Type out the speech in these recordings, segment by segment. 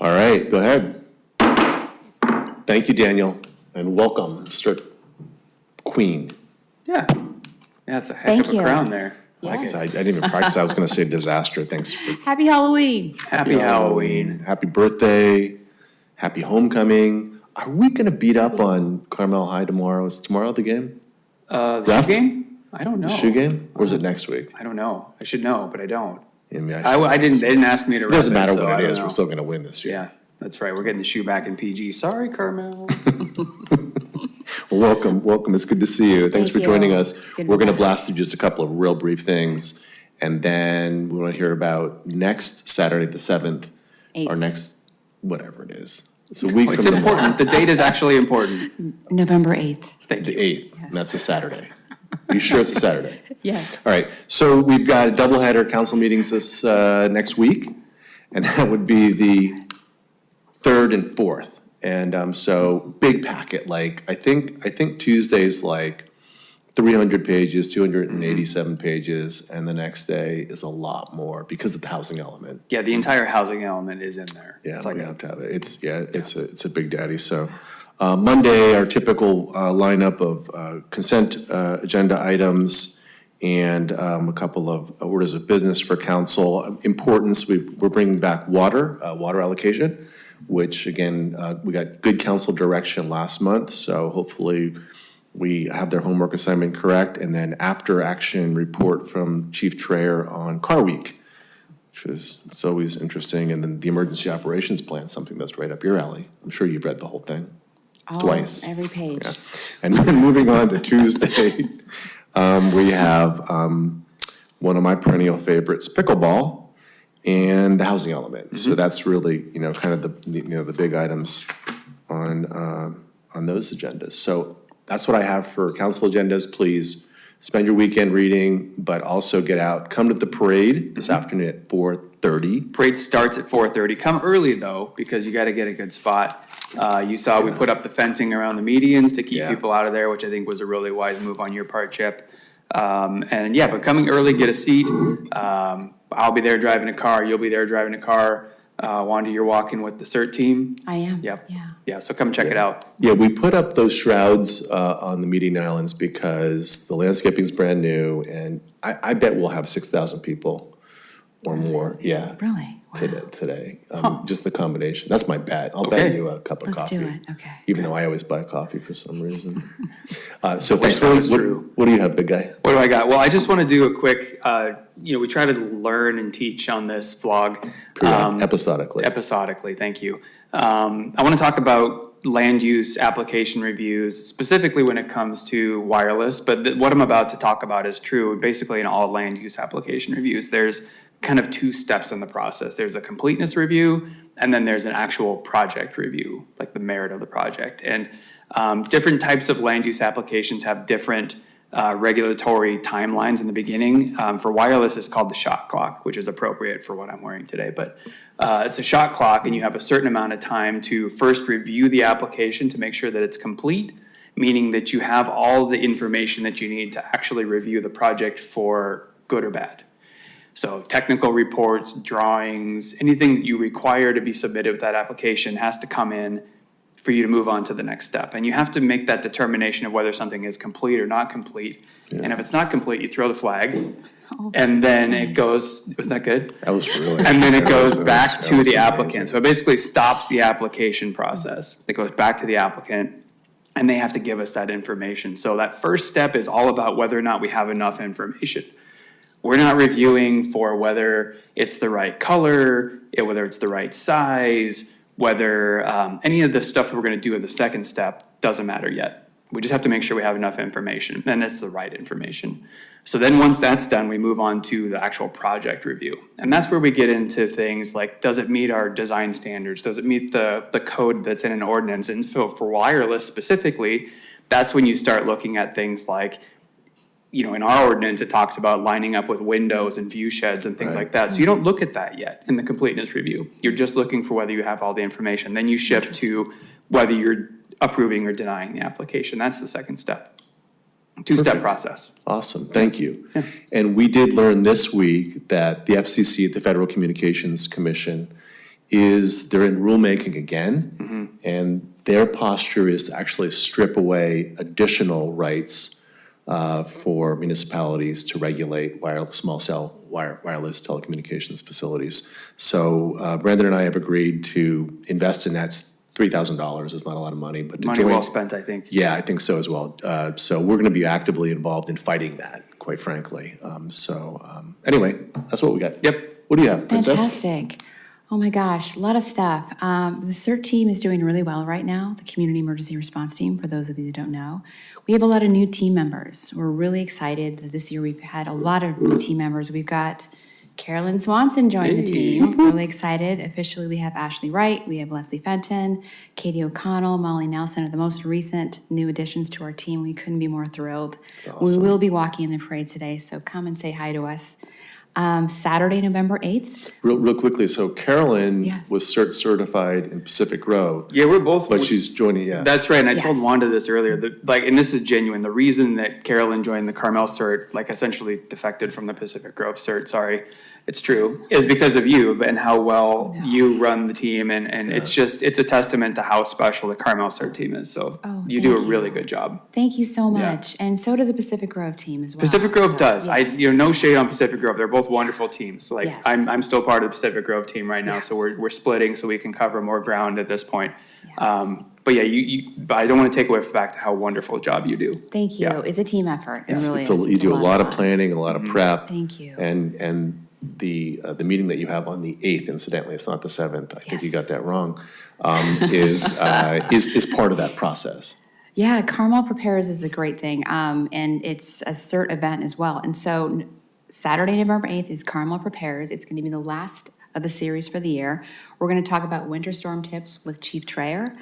All right, go ahead. Thank you, Daniel, and welcome, Mr. Queen. Yeah, that's a heck of a crown there. Yes. I didn't even practice. I was going to say disaster. Thanks. Happy Halloween. Happy Halloween. Happy birthday. Happy homecoming. Are we going to beat up on Carmel High tomorrow? Is tomorrow the game? The Ref? shoe game? I don't know. The shoe game? Or is it next week? I don't know. I should know, but I don't. Yeah, maybe I didn't. They didn't ask me to. It doesn't matter so what I it don't is. know. We're still going to win this year. Yeah, that's right. We're getting the shoe back in PG. Sorry, Carmel. Well, welcome. It's good to see you. Thanks Thank for joining you. us. It's good to We're be going to back. blast through just a couple of real brief things, and then we want to hear about next Saturday, the 7th, or 8th. next, whatever it is. It's a week It's from tomorrow. important. The date is actually important. November 8th. Thank The you. 8th, and that's a Saturday. Are you sure it's a Saturday? Yes. All right, so we've got a doubleheader council meetings this next week, and that would be the 3rd and 4th. And so big packet, like I think Tuesday's like 300 pages, 287 pages, and the next day is a lot more because of the housing element. Yeah, the entire housing element is in there. Yeah, It's like we have to have it. It's a big daddy. So Monday, our typical lineup of consent agenda items and a couple of orders of business for council. Importance, we're bringing back water allocation, which again, we got good council direction last month. So hopefully we have their homework assignment correct. And then after action report from Chief Trayer on Car Week, which is, it's always interesting. And then the emergency operations plan, something that's right up your alley. I'm sure you've read the whole thing. Twice. Every page. Yeah. And then moving on to Tuesday, we have one of my perennial favorites, pickleball, and the housing element. So that's really, kind of the big items on those agendas. So that's what I have for council agendas. Please spend your weekend reading, but also get out. Come to the parade this afternoon at 4:30. Parade starts at 4:30. Come early though, because you got to get a good spot. You saw we put up the fencing around the medians to keep Yeah. people out of there, which I think was a really wise move on your part, Chip. And yeah, but coming early, get a seat. I'll be there driving a car. You'll be there driving a car. Wanda, you're walking with the CERT team. I am. Yep. Yeah. Yeah, so come check it out. Yeah, we put up those shrouds on the meeting islands because the landscaping's brand new, and I bet we'll have 6,000 people or more, yeah. Really? Wow. Today, just the combination. That's my bet. I'll bet Okay. you a cup of Let's coffee. do it. Okay. Even though I always buy coffee for some reason. So thanks. that was true. What do you have, big guy? What do I got? Well, I just want to do a quick, we try to learn and teach on this vlog. Episodically. Episodically, thank you. I want to talk about land use application reviews, specifically when it comes to wireless, but what I'm about to talk about is true basically in all land use application reviews. There's kind of two steps in the process. There's a completeness review, and then there's an actual project review, like the merit of the project. And different types of land use applications have different regulatory timelines in the beginning. For wireless, it's called the shot clock, which is appropriate for what I'm wearing today. But it's a shot clock, and you have a certain amount of time to first review the application to make sure that it's complete, meaning that you have all the information that you need to actually review the project for good or bad. So technical reports, drawings, anything that you require to be submitted with that application has to come in for you to move on to the next step. And you have to make that determination of whether something is complete or not complete. And if it's not complete, you throw the flag. And then it goes, was that good? That was really. And then it goes back that to was the amazing. applicant. So it basically stops the application process. It goes back to the applicant, and they have to give us that information. So that first step is all about whether or not we have enough information. We're not reviewing for whether it's the right color, whether it's the right size, whether any of the stuff that we're gonna do in the second step doesn't matter yet. We just have to make sure we have enough information, and it's the right information. So then once that's done, we move on to the actual project review. And that's where we get into things like, does it meet our design standards? Does it meet the code that's in an ordinance? And so for wireless specifically, that's when you start looking at things like, in our ordinance, it talks about lining up with windows and view sheds and things like that. So you don't look at that yet in the completeness review. You're just looking for whether you have all the information. Then you shift to whether you're approving or denying the application. That's the second step. Two-step process. Awesome, thank you. And we did learn this week that the FCC, the Federal Communications Commission, is they're in rulemaking again, and their posture is to actually strip away additional rights for municipalities to regulate small cell wireless telecommunications facilities. So Brandon and I have agreed to invest in that. $3,000 is not a lot of money, but to Money join, well spent, I think. yeah, I think so as well. So we're going to be actively involved in fighting that, quite frankly. Anyway, that's what we got. Yep. What do you have, Princess? Fantastic. Oh my gosh, a lot of stuff. The CERT team is doing really well right now, the Community Emergency Response Team, for those of you that don't know. We have a lot of new team members. We're really excited that this year we've had a lot of new team members. We've got Carolyn Swanson joined the team. Really excited. Officially, we have Ashley Wright, we have Leslie Fenton, Katie O'Connell, Molly Nelson are the most recent new additions to our team. We couldn't be more thrilled. We will be walking in the parade today, so come and say hi to us. Saturday, November 8th. Real quickly, so Carolyn Yes. was certified in Pacific Grove, Yeah, we're both. but she's joining, yeah. That's right, and I told Yes. Wanda this earlier, and this is genuine, the reason that Carolyn joined the Carmel cert, like essentially defected from the Pacific Grove cert, sorry, it's true, is because of you and how well you run the team, and it's it's a testament to how special the Carmel cert team is, so Oh, you do a thank you. really good job. Thank you so much. And so does the Pacific Grove team as well. Pacific Grove So, does. yes. No shade on Pacific Grove. They're both wonderful teams. Like Yes. I'm still part of the Pacific Grove team right now, Yeah. so we're splitting so we can cover more ground at this point. But yeah, but I don't want to take away from the fact how wonderful a job you do. Thank you. Yeah. It's a team effort. It It's really a- is. You It's do a lot of fun. planning, a lot of prep. Thank you. And the meeting that you have on the 8th, incidentally, it's not the 7th, I think you got Yes. that wrong, is part of that process. Yeah, Carmel Prepares is a great thing, and it's a CERT event as well. And so Saturday, November 8th is Carmel Prepares. It's going to be the last of the series for the year. We're going to talk about winter storm tips with Chief Trayer,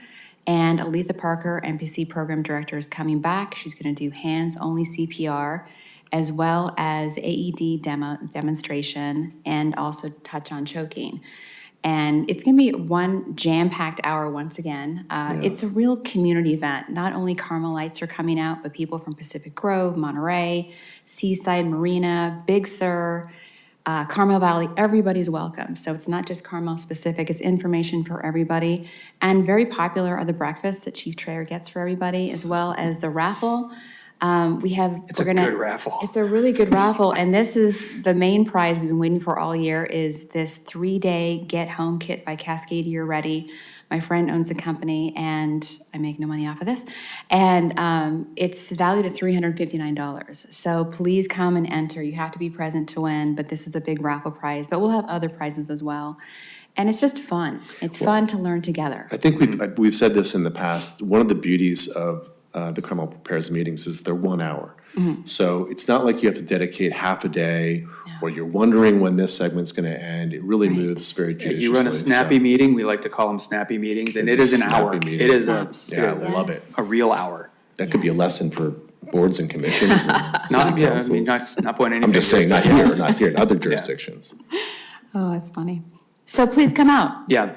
and Aletha Parker, NPC Program Director, is coming back. She's going to do hands-only CPR, as well as AED demonstration, and also touch on choking. And it's going to be one jam-packed hour once again. It's a real community event. Not only Carmelites are coming out, but people from Pacific Grove, Monterey, Seaside Marina, Big Sur, Carmel Valley, everybody's welcome. So it's not just Carmel specific, it's information for everybody. And very popular are the breakfasts that Chief Trayer gets for everybody, as well as the raffle. It's a good raffle. It's a really good raffle, and this is the main prize we've been waiting for all year, is this 3-day Get Home Kit by Cascadia Ready. My friend owns the company, and I make no money off of this. And it's valued at $359. So please come and enter. You have to be present to win, but this is the big raffle prize. But we'll have other prizes as well. And it's just fun. It's fun to learn together. I think we've said this in the past, one of the beauties of the Carmel Prepares meetings is they're 1 hour. So it's not like you have to dedicate half a day, or you're wondering when this segment's going to end. It really moves very judiciously. You run a snappy meeting, we like to call them snappy meetings, and it is an hour. snappy meeting. It is a, Yeah, I love it. a real hour. That could be a lesson for boards and commissions and Not, city yeah, I mean, councils. not pointing any I'm just fingers, saying, but not here, in other jurisdictions. Oh, that's funny. So please come out. Yeah,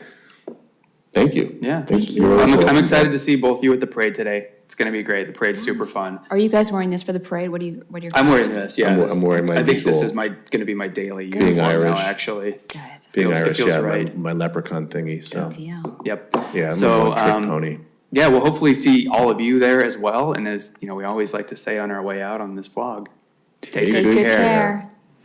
Thank you. yeah. Thanks. You're always I'm welcome. excited to see both you at the parade today. It's gonna be great. The parade's super fun. Are you guys wearing this for the parade? What are your I'm wearing costumes? this, yeah. I'm wearing my I think this usual- is gonna be my daily uniform now, Irish. actually. Good. Being Feels- it Irish, feels yeah, right. my leprechaun thingy, so. Deal. Yep. Yeah, I'm So, a one-trick pony. yeah, we'll hopefully see all of you there as well. And as, we always like to say on our way out on this vlog, take Take good Good care. care.